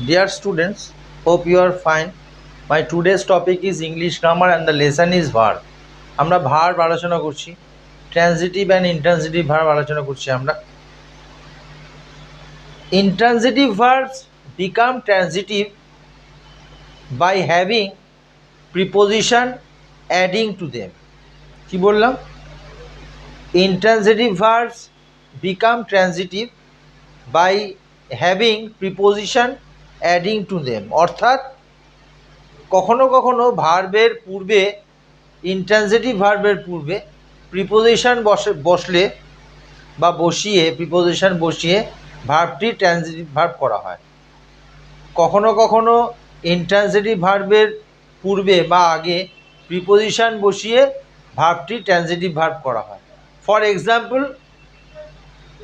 Dear students, hope you are fine. My today's topic is English grammar and the lesson is verb. আমরা verb আলোচনা করছি, transitive and intransitive verb আলোচনা করছি আমরা। Intransitive verbs become transitive by having preposition adding to them. কি বললাম? Intransitive verbs become transitive by having preposition adding to them, অর্থাৎ কখনো কখনো ভার্বের পূর্বে, ইন্ট্রানজিটিভ ভার্বের পূর্বে প্রিপোজিশন বসলে বা বসিয়ে প্রিপোজিশন বসিয়ে ভার্বটি ট্রানজিটিভ ভার্ব করা হয়। কখনো কখনো ইন্ট্রানজিটিভ ভার্বের পূর্বে বা আগে প্রিপোজিশন বসিয়ে ভার্বটি ট্রানজিটিভ ভার্ব করা হয়। For example,